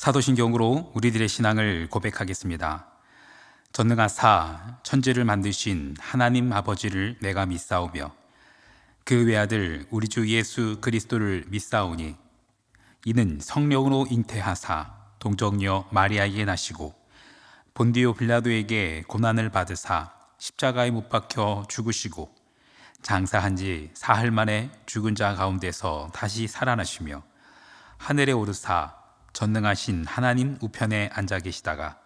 사도신경으로 우리들의 신앙을 고백하겠습니다. 전능하사 천지를 만드신 하나님 아버지를 내가 믿사오며 그 외아들 우리 주 예수 그리스도를 믿사오니 이는 성령으로 잉태하사 동정녀 마리아에게 나시고 본디오 빌라도에게 고난을 받으사 십자가에 못 박혀 죽으시고 장사한 지 사흘 만에 죽은 자 가운데서 다시 살아나시며 하늘에 오르사 전능하신 하나님 우편에 앉아 계시다가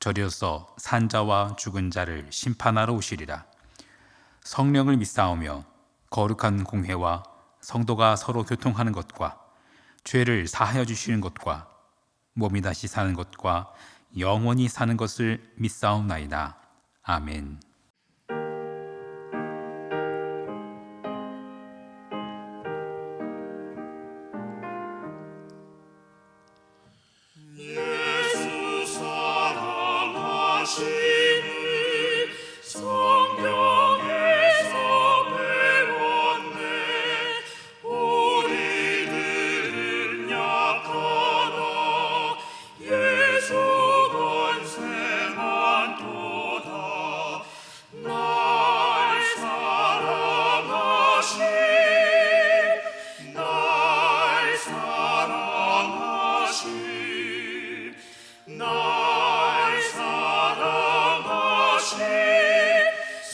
저리로서 산자와 죽은 자를 심판하러 오시리라. 성령을 믿사오며 거룩한 공회와 성도가 서로 교통하는 것과 죄를 사하여 주시는 것과 몸이 다시 사는 것과 영원히 사는 것을 믿사옵나이다. 아멘. 예수 사랑하심을 성경에서 배웠네. 우리들은 약하나 예수 권세만 도다. 날 사랑하심 날 사랑하심 날 사랑하심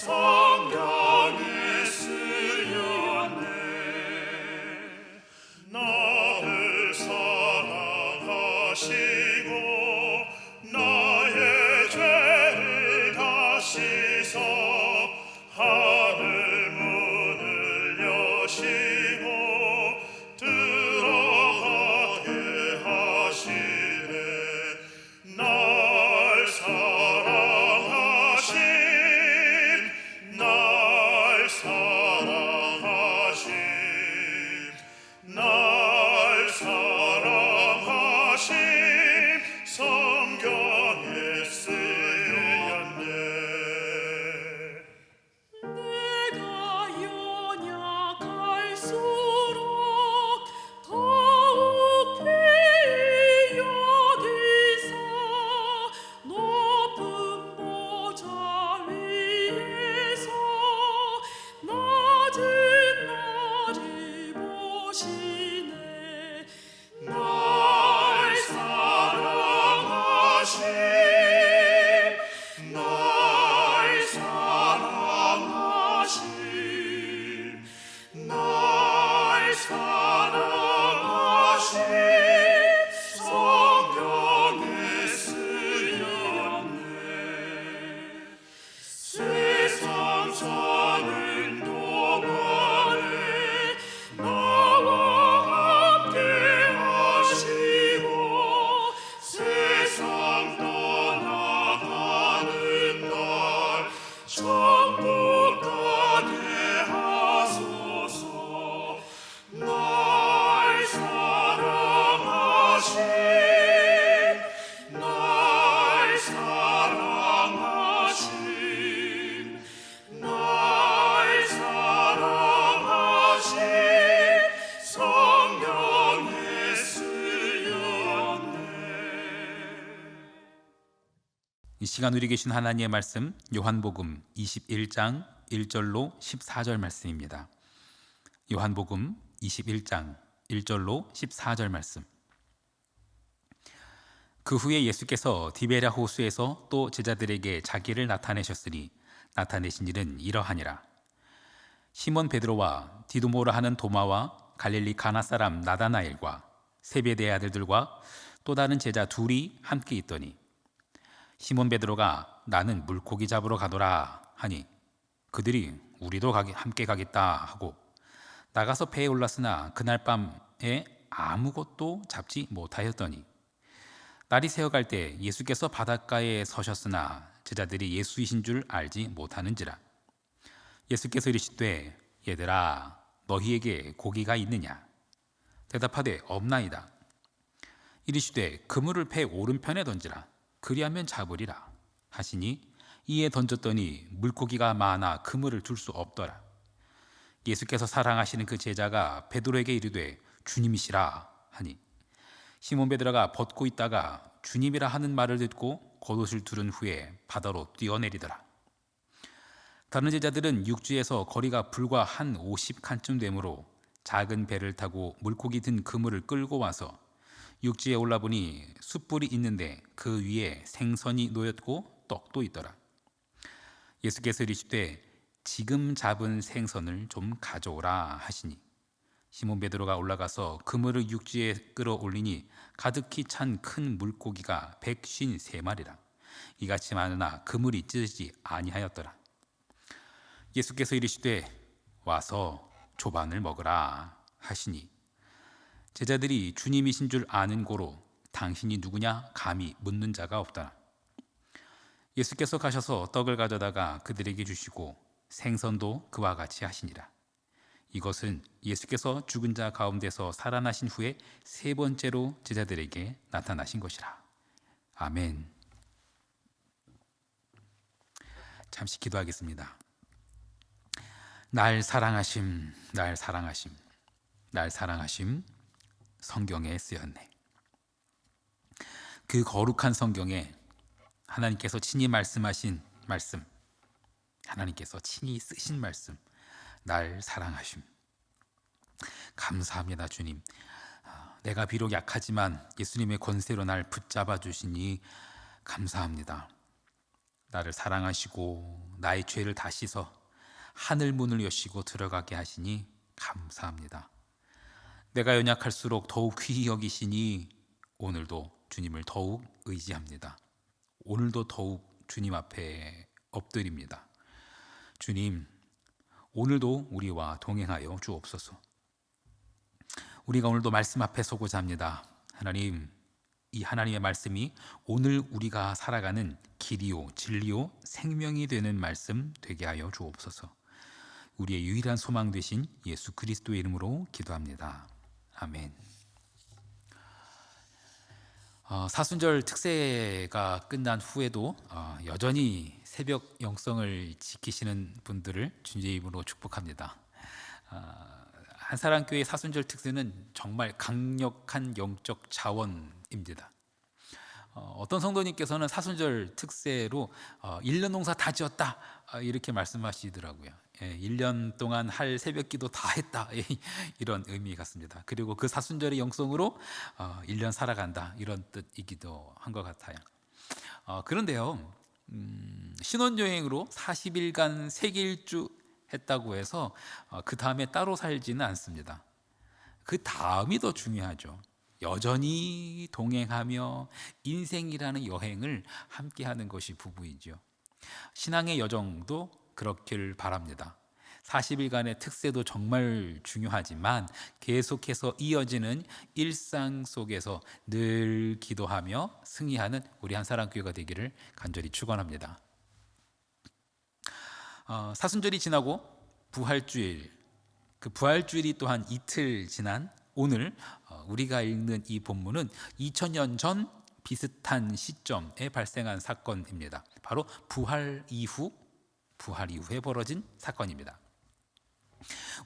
성경에 쓰였네. 나를 사랑하시고 나의 죄를 다시서 하늘 문을 여시고 들어가게 하시네. 날 사랑하심 날 사랑하심 날 사랑하심 성경에 쓰였네. 내가 연약할수록 더욱 귀히 여기사 높은 보좌 위에서 낮은 나를 보시네. 날 사랑하심 날 사랑하심 날 사랑하심 성경에 쓰였네. 세상 사는 동안에 나와 함께 하시고 세상 떠나가는 날 천국 가게 하소서. 날 사랑하심 날 사랑하심 날 사랑하심 성경에 쓰였네. 이 시간 우리 계신 하나님의 말씀 요한복음 21장 1절로 14절 말씀입니다. 요한복음 21장 1절로 14절 말씀. 그 후에 예수께서 디베랴 호수에서 또 제자들에게 자기를 나타내셨으니 나타내신 일은 이러하니라. 시몬 베드로와 디두모라 하는 도마와 갈릴리 가나 사람 나다나엘과 세베대의 아들들과 또 다른 제자 둘이 함께 있더니 시몬 베드로가 나는 물고기 잡으러 가노라 하니 그들이 우리도 함께 가겠다 하고 나가서 배에 올랐으나 그날 밤에 아무것도 잡지 못하였더니 날이 새어갈 때 예수께서 바닷가에 서셨으나 제자들이 예수이신 줄 알지 못하는지라. 예수께서 이르시되 얘들아 너희에게 고기가 있느냐? 대답하되 없나이다. 이르시되 그물을 배 오른편에 던지라. 그리하면 잡으리라 하시니 이에 던졌더니 물고기가 많아 그물을 둘 수 없더라. 예수께서 사랑하시는 그 제자가 베드로에게 이르되 주님이시라 하니 시몬 베드로가 벗고 있다가 주님이라 하는 말을 듣고 겉옷을 두른 후에 바다로 뛰어내리더라. 다른 제자들은 육지에서 거리가 불과 한 50칸쯤 되므로 작은 배를 타고 물고기 든 그물을 끌고 와서 육지에 올라보니 숯불이 있는데 그 위에 생선이 놓였고 떡도 있더라. 예수께서 이르시되 지금 잡은 생선을 좀 가져오라 하시니 시몬 베드로가 올라가서 그물을 육지에 끌어올리니 가득히 찬 큰 물고기가 153마리라. 이같이 많으나 그물이 찢어지지 아니하였더라. 예수께서 이르시되 와서 조반을 먹으라 하시니 제자들이 주님이신 줄 아는 고로 당신이 누구냐 감히 묻는 자가 없더라. 예수께서 가셔서 떡을 가져다가 그들에게 주시고 생선도 그와 같이 하시니라. 이것은 예수께서 죽은 자 가운데서 살아나신 후에 세 번째로 제자들에게 나타나신 것이라. 아멘. 잠시 기도하겠습니다. 날 사랑하심, 날 사랑하심, 날 사랑하심. 성경에 쓰였네. 그 거룩한 성경에 하나님께서 친히 말씀하신 말씀, 하나님께서 친히 쓰신 말씀, 날 사랑하심. 감사합니다, 주님. 내가 비록 약하지만 예수님의 권세로 날 붙잡아 주시니 감사합니다. 나를 사랑하시고 나의 죄를 다 씻어 하늘 문을 여시고 들어가게 하시니 감사합니다. 내가 연약할수록 더욱 귀히 여기시니 오늘도 주님을 더욱 의지합니다. 오늘도 더욱 주님 앞에 엎드립니다. 주님, 오늘도 우리와 동행하여 주옵소서. 우리가 오늘도 말씀 앞에 서고자 합니다. 하나님, 이 하나님의 말씀이 오늘 우리가 살아가는 길이요 진리요 생명이 되는 말씀 되게 하여 주옵소서. 우리의 유일한 소망 되신 예수 그리스도의 이름으로 기도합니다. 아멘. 사순절 특세가 끝난 후에도 여전히 새벽 영성을 지키시는 분들을 주님의 이름으로 축복합니다. 한사랑교회 사순절 특세는 정말 강력한 영적 자원입니다. 어떤 성도님께서는 사순절 특세로 1년 농사 다 지었다 이렇게 말씀하시더라고요. 1년 동안 할 새벽기도 다 했다 이런 의미 같습니다. 그리고 그 사순절의 영성으로 1년 살아간다 이런 뜻이기도 한 것 같아요. 그런데요, 신혼여행으로 40일간 세계일주 했다고 해서 그 다음에 따로 살지는 않습니다. 그 다음이 더 중요하죠. 여전히 동행하며 인생이라는 여행을 함께하는 것이 부부이죠. 신앙의 여정도 그렇길 바랍니다. 40일간의 특세도 정말 중요하지만 계속해서 이어지는 일상 속에서 늘 기도하며 승리하는 우리 한사랑교회가 되기를 간절히 축원합니다. 사순절이 지나고 부활주일, 그 부활주일이 또한 이틀 지난 오늘 우리가 읽는 이 본문은 2000년 전 비슷한 시점에 발생한 사건입니다. 바로 부활 이후에 벌어진 사건입니다.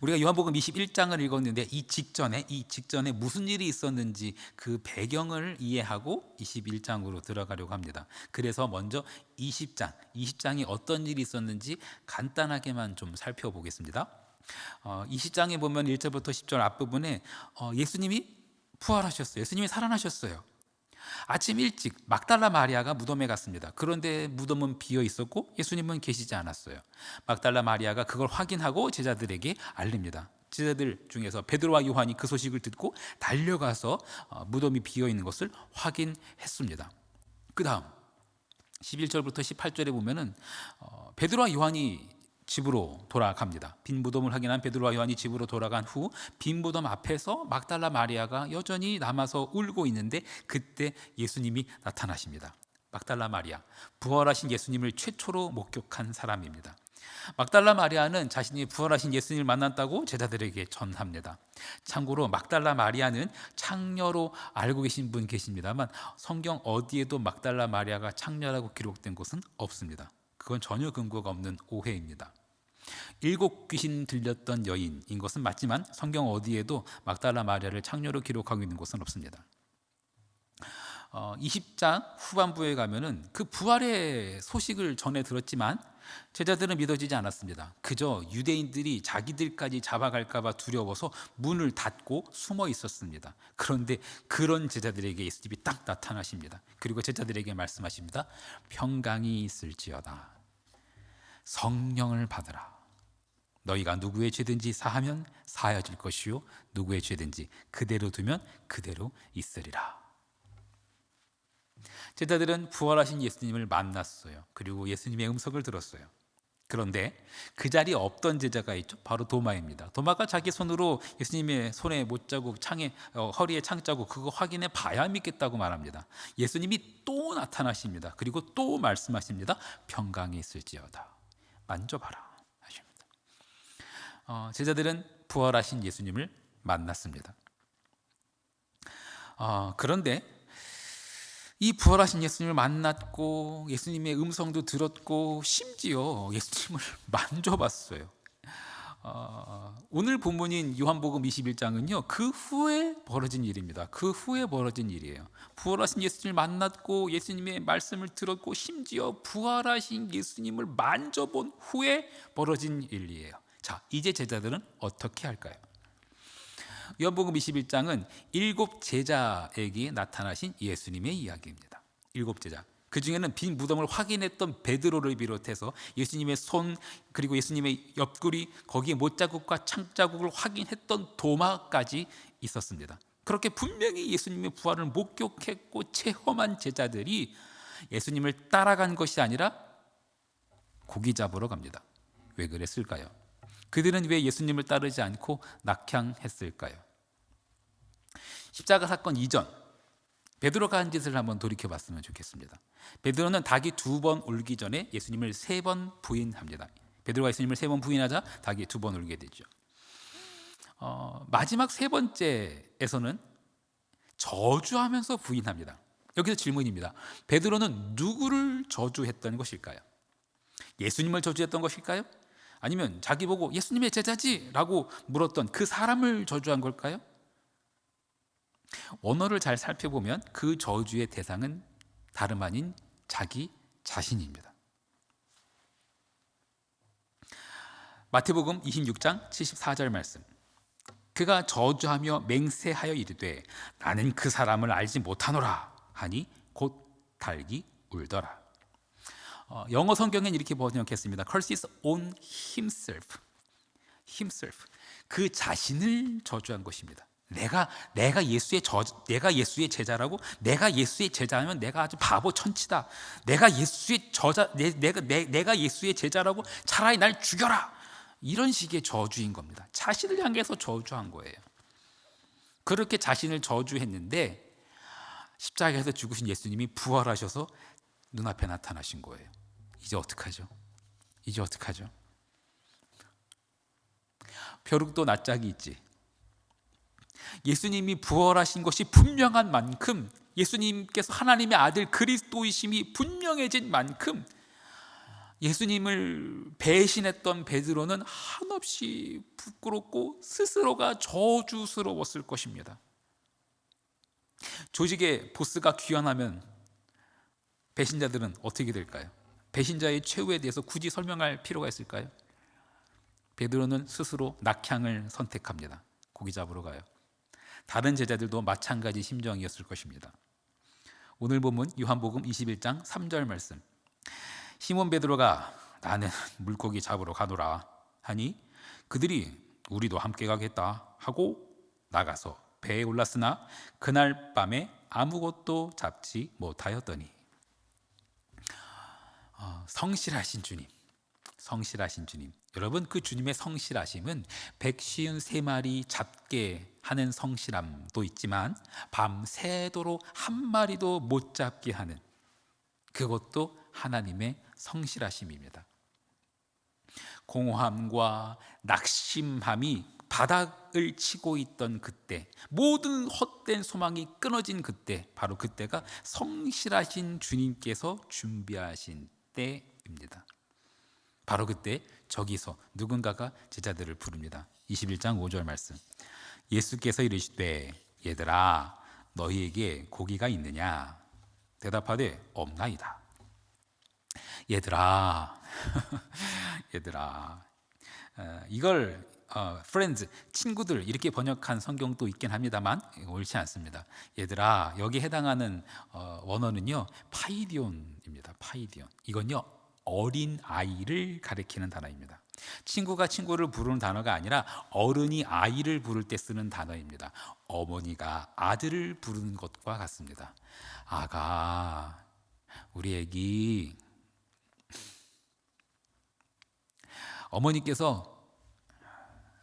우리가 요한복음 21장을 읽었는데 이 직전에 무슨 일이 있었는지 그 배경을 이해하고 21장으로 들어가려고 합니다. 그래서 먼저 20장에 어떤 일이 있었는지 간단하게만 좀 살펴보겠습니다. 20장에 보면 1절부터 10절 앞부분에 예수님이 부활하셨어요. 예수님이 살아나셨어요. 아침 일찍 막달라 마리아가 무덤에 갔습니다. 그런데 무덤은 비어 있었고 예수님은 계시지 않았어요. 막달라 마리아가 그걸 확인하고 제자들에게 알립니다. 제자들 중에서 베드로와 요한이 그 소식을 듣고 달려가서 무덤이 비어 있는 것을 확인했습니다. 그 다음 11절부터 18절에 보면은 베드로와 요한이 집으로 돌아갑니다. 빈 무덤을 확인한 베드로와 요한이 집으로 돌아간 후 빈 무덤 앞에서 막달라 마리아가 여전히 남아서 울고 있는데 그때 예수님이 나타나십니다. 막달라 마리아, 부활하신 예수님을 최초로 목격한 사람입니다. 막달라 마리아는 자신이 부활하신 예수님을 만났다고 제자들에게 전합니다. 참고로 막달라 마리아는 창녀로 알고 계신 분 계십니다만 성경 어디에도 막달라 마리아가 창녀라고 기록된 곳은 없습니다. 그건 전혀 근거가 없는 오해입니다. 7 귀신 들렸던 여인인 것은 맞지만 성경 어디에도 막달라 마리아를 창녀로 기록하고 있는 곳은 없습니다. 20장 후반부에 가면은 그 부활의 소식을 전해 들었지만 제자들은 믿어지지 않았습니다. 그저 유대인들이 자기들까지 잡아갈까 봐 두려워서 문을 닫고 숨어 있었습니다. 그런데 그런 제자들에게 예수님이 딱 나타나십니다. 그리고 제자들에게 말씀하십니다. 평강이 있을지어다. 성령을 받으라. 너희가 누구의 죄든지 사하면 사하여질 것이요 누구의 죄든지 그대로 두면 그대로 있으리라. 제자들은 부활하신 예수님을 만났어요. 그리고 예수님의 음성을 들었어요. 그런데 그 자리에 없던 제자가 있죠. 바로 도마입니다. 도마가 자기 손으로 예수님의 손에 못자국, 허리에 창자국 그거 확인해 봐야 믿겠다고 말합니다. 예수님이 또 나타나십니다. 그리고 또 말씀하십니다. 평강이 있을지어다. 만져봐라 하십니다. 제자들은 부활하신 예수님을 만났습니다. 그런데 이 부활하신 예수님을 만났고 예수님의 음성도 들었고 심지어 예수님을 만져봤어요. 오늘 본문인 요한복음 21장은요 그 후에 벌어진 일입니다. 그 후에 벌어진 일이에요. 부활하신 예수님을 만났고 예수님의 말씀을 들었고 심지어 부활하신 예수님을 만져본 후에 벌어진 일이에요. 자, 이제 제자들은 어떻게 할까요? 요한복음 21장은 7 제자에게 나타나신 예수님의 이야기입니다. 7 제자. 그 중에는 빈 무덤을 확인했던 베드로를 비롯해서 예수님의 손 그리고 예수님의 옆구리 거기에 못자국과 창자국을 확인했던 도마까지 있었습니다. 그렇게 분명히 예수님의 부활을 목격했고 체험한 제자들이 예수님을 따라간 것이 아니라 고기 잡으러 갑니다. 왜 그랬을까요? 그들은 왜 예수님을 따르지 않고 낙향했을까요? 십자가 사건 이전 베드로가 한 짓을 한번 돌이켜봤으면 좋겠습니다. 베드로는 닭이 2번 울기 전에 예수님을 3번 부인합니다. 베드로가 예수님을 3번 부인하자 닭이 2번 울게 되죠. 마지막 3번째에서는 저주하면서 부인합니다. 여기서 질문입니다. 베드로는 누구를 저주했던 것일까요? 예수님을 저주했던 것일까요? 아니면 자기 보고 예수님의 제자지 라고 물었던 그 사람을 저주한 걸까요? 원어를 잘 살펴보면 그 저주의 대상은 다름 아닌 자기 자신입니다. 마태복음 26장 74절 말씀. 그가 저주하며 맹세하여 이르되 나는 그 사람을 알지 못하노라 하니 곧 닭이 울더라. 영어 성경엔 이렇게 번역했습니다. Curses on himself. 그 자신을 저주한 것입니다. 내가 예수의 제자라고? 내가 예수의 제자면 내가 아주 바보 천치다. 내가 예수의 제자라고? 차라리 날 죽여라. 이런 식의 저주인 겁니다. 자신을 향해서 저주한 거예요. 그렇게 자신을 저주했는데 십자가에서 죽으신 예수님이 부활하셔서 눈앞에 나타나신 거예요. 이제 어떡하죠? 벼룩도 낯짝이 있지. 예수님이 부활하신 것이 분명한 만큼 예수님께서 하나님의 아들 그리스도이심이 분명해진 만큼 예수님을 배신했던 베드로는 한없이 부끄럽고 스스로가 저주스러웠을 것입니다. 조직의 보스가 귀환하면 배신자들은 어떻게 될까요? 배신자의 최후에 대해서 굳이 설명할 필요가 있을까요? 베드로는 스스로 낙향을 선택합니다. 고기 잡으러 가요. 다른 제자들도 마찬가지 심정이었을 것입니다. 오늘 본문 요한복음 21장 3절 말씀. 시몬 베드로가 나는 물고기 잡으러 가노라 하니 그들이 우리도 함께 가겠다 하고 나가서 배에 올랐으나 그날 밤에 아무것도 잡지 못하였더니 성실하신 주님. 여러분, 그 주님의 성실하심은 153마리 잡게 하는 성실함도 있지만 밤새도록 한 마리도 못 잡게 하는 그것도 하나님의 성실하심입니다. 공허함과 낙심함이 바닥을 치고 있던 그때, 모든 헛된 소망이 끊어진 그때, 바로 그때가 성실하신 주님께서 준비하신 때입니다. 바로 그때 저기서 누군가가 제자들을 부릅니다. 21장 5절 말씀. 예수께서 이르시되 얘들아 너희에게 고기가 있느냐? 대답하되 없나이다. 얘들아, 얘들아, 이걸 friends, 친구들 이렇게 번역한 성경도 있긴 합니다만 옳지 않습니다. 얘들아, 여기 해당하는 원어는요 파이디온입니다. 파이디온. 이건요 어린 아이를 가리키는 단어입니다. 친구가 친구를 부르는 단어가 아니라 어른이 아이를 부를 때 쓰는 단어입니다. 어머니가 아들을 부르는 것과 같습니다. 아가, 우리 애기. 어머니께서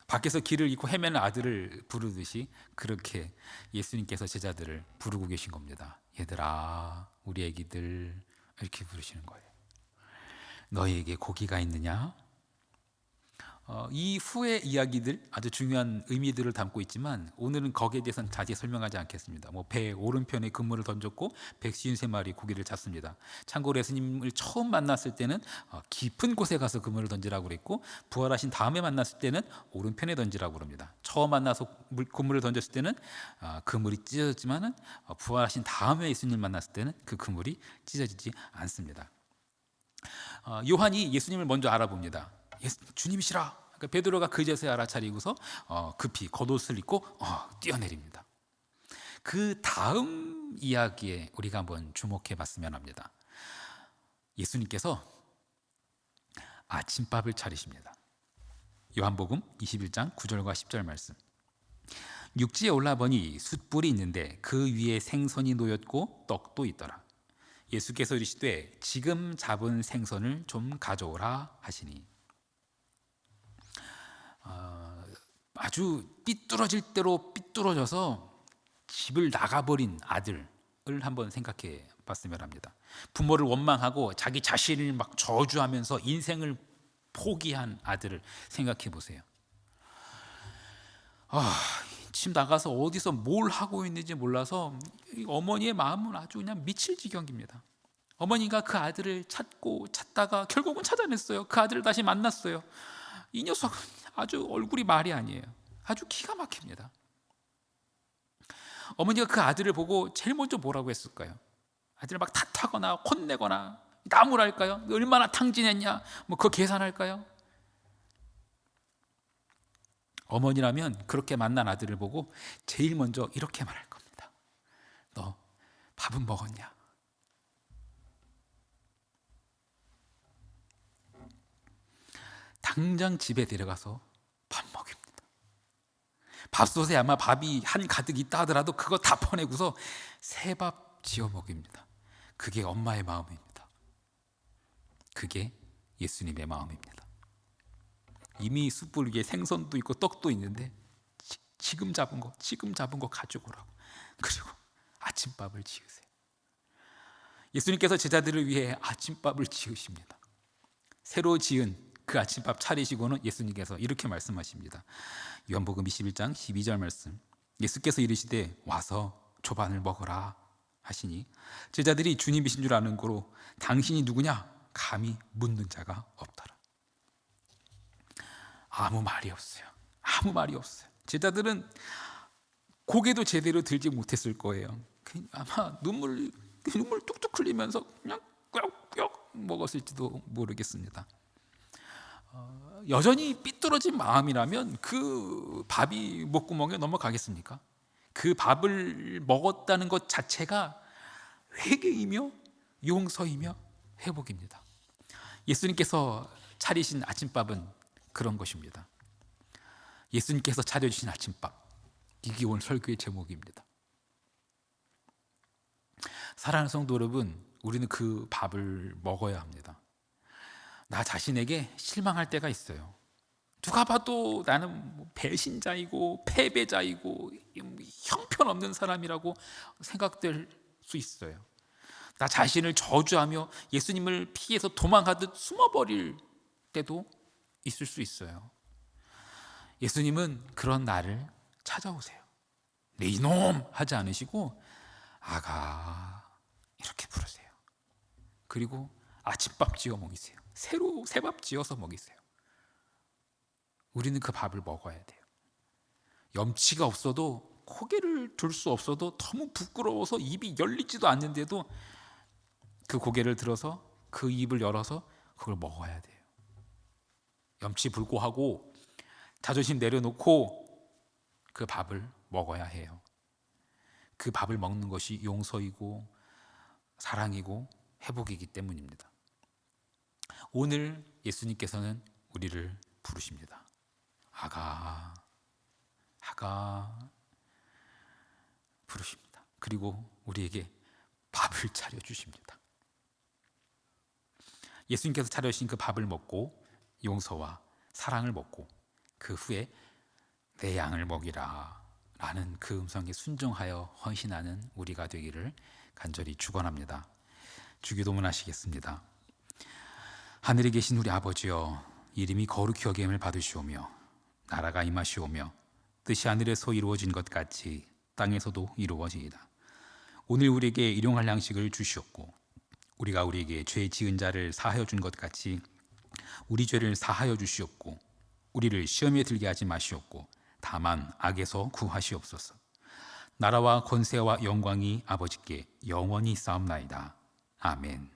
밖에서 길을 잃고 헤매는 아들을 부르듯이 그렇게 예수님께서 제자들을 부르고 계신 겁니다. 얘들아, 우리 애기들, 이렇게 부르시는 거예요. 너희에게 고기가 있느냐? 이 후의 이야기들 아주 중요한 의미들을 담고 있지만 오늘은 거기에 대해서는 자세히 설명하지 않겠습니다. 배 오른편에 그물을 던졌고 153마리 고기를 잡습니다. 참고로 예수님을 처음 만났을 때는 깊은 곳에 가서 그물을 던지라고 그랬고, 부활하신 다음에 만났을 때는 오른편에 던지라고 그럽니다. 처음 만나서 그물을 던졌을 때는 그물이 찢어졌지만은 부활하신 다음에 예수님을 만났을 때는 그 그물이 찢어지지 않습니다. 요한이 예수님을 먼저 알아봅니다. 주님이시라. 그러니까 베드로가 그제서야 알아차리고서 급히 겉옷을 입고 뛰어내립니다. 그 다음 이야기에 우리가 한번 주목해 봤으면 합니다. 예수님께서 아침밥을 차리십니다. 요한복음 21장 9절과 10절 말씀. 육지에 올라보니 숯불이 있는데 그 위에 생선이 놓였고 떡도 있더라. 예수께서 이르시되 지금 잡은 생선을 좀 가져오라 하시니, 아주 삐뚤어질 대로 삐뚤어져서 집을 나가버린 아들을 한번 생각해 봤으면 합니다. 부모를 원망하고 자기 자신을 막 저주하면서 인생을 포기한 아들을 생각해 보세요. 집 나가서 어디서 뭘 하고 있는지 몰라서 어머니의 마음은 아주 그냥 미칠 지경입니다. 어머니가 그 아들을 찾다가 결국은 찾아냈어요. 그 아들을 다시 만났어요. 이 녀석은 아주 얼굴이 말이 아니에요. 아주 기가 막힙니다. 어머니가 그 아들을 보고 제일 먼저 뭐라고 했을까요? 아들을 막 탓하거나 혼내거나 나무랄까요? 얼마나 탕진했냐? 그거 계산할까요? 어머니라면 그렇게 만난 아들을 보고 제일 먼저 이렇게 말할 겁니다. 너 밥은 먹었냐? 당장 집에 데려가서 밥 먹입니다. 밥솥에 아마 밥이 한 가득 있다 하더라도 그거 다 퍼내고서 새밥 지어 먹입니다. 그게 엄마의 마음입니다. 그게 예수님의 마음입니다. 이미 숯불 위에 생선도 있고 떡도 있는데 지금 잡은 거 가지고 오라고. 그리고 아침밥을 지으세요. 예수님께서 제자들을 위해 아침밥을 지으십니다. 새로 지은 그 아침밥 차리시고는 예수님께서 이렇게 말씀하십니다. 요한복음 21장 12절 말씀. 예수께서 이르시되 와서 조반을 먹으라 하시니 제자들이 주님이신 줄 아는 고로 당신이 누구냐 감히 묻는 자가 없더라. 아무 말이 없어요. 아무 말이 없어요. 제자들은 고개도 제대로 들지 못했을 거예요. 아마 눈물 뚝뚝 흘리면서 그냥 꾹꾹 먹었을지도 모르겠습니다. 여전히 삐뚤어진 마음이라면 그 밥이 목구멍에 넘어가겠습니까? 그 밥을 먹었다는 것 자체가 회개이며 용서이며 회복입니다. 예수님께서 차리신 아침밥은 그런 것입니다. 예수님께서 차려주신 아침밥, 이게 오늘 설교의 제목입니다. 사랑하는 성도 여러분, 우리는 그 밥을 먹어야 합니다. 나 자신에게 실망할 때가 있어요. 누가 봐도 나는 배신자이고 패배자이고 형편없는 사람이라고 생각될 수 있어요. 나 자신을 저주하며 예수님을 피해서 도망가듯 숨어버릴 때도 있을 수 있어요. 예수님은 그런 나를 찾아오세요. 내 이놈 하지 않으시고 아가 이렇게 부르세요. 그리고 아침밥 지어 먹이세요. 새로 새밥 지어서 먹이세요. 우리는 그 밥을 먹어야 돼요. 염치가 없어도 고개를 들 수 없어도 너무 부끄러워서 입이 열리지도 않는데도 그 고개를 들어서 그 입을 열어서 그걸 먹어야 돼요. 염치불고하고 자존심 내려놓고 그 밥을 먹어야 해요. 그 밥을 먹는 것이 용서이고 사랑이고 회복이기 때문입니다. 오늘 예수님께서는 우리를 부르십니다. 아가, 아가 부르십니다. 그리고 우리에게 밥을 차려주십니다. 예수님께서 차려주신 그 밥을 먹고 용서와 사랑을 먹고 그 후에 내 양을 먹이라 라는 그 음성에 순종하여 헌신하는 우리가 되기를 간절히 축원합니다. 주기도문 하시겠습니다. 하늘에 계신 우리 아버지여, 이름이 거룩히 여김을 받으시오며 나라가 임하시오며 뜻이 하늘에서 이루어진 것 같이 땅에서도 이루어지이다. 오늘 우리에게 일용할 양식을 주시옵고 우리가 우리에게 죄 지은 자를 사하여 준 것 같이 우리 죄를 사하여 주시옵고 우리를 시험에 들게 하지 마시옵고 다만 악에서 구하시옵소서. 나라와 권세와 영광이 아버지께 영원히 싸움나이다. 아멘.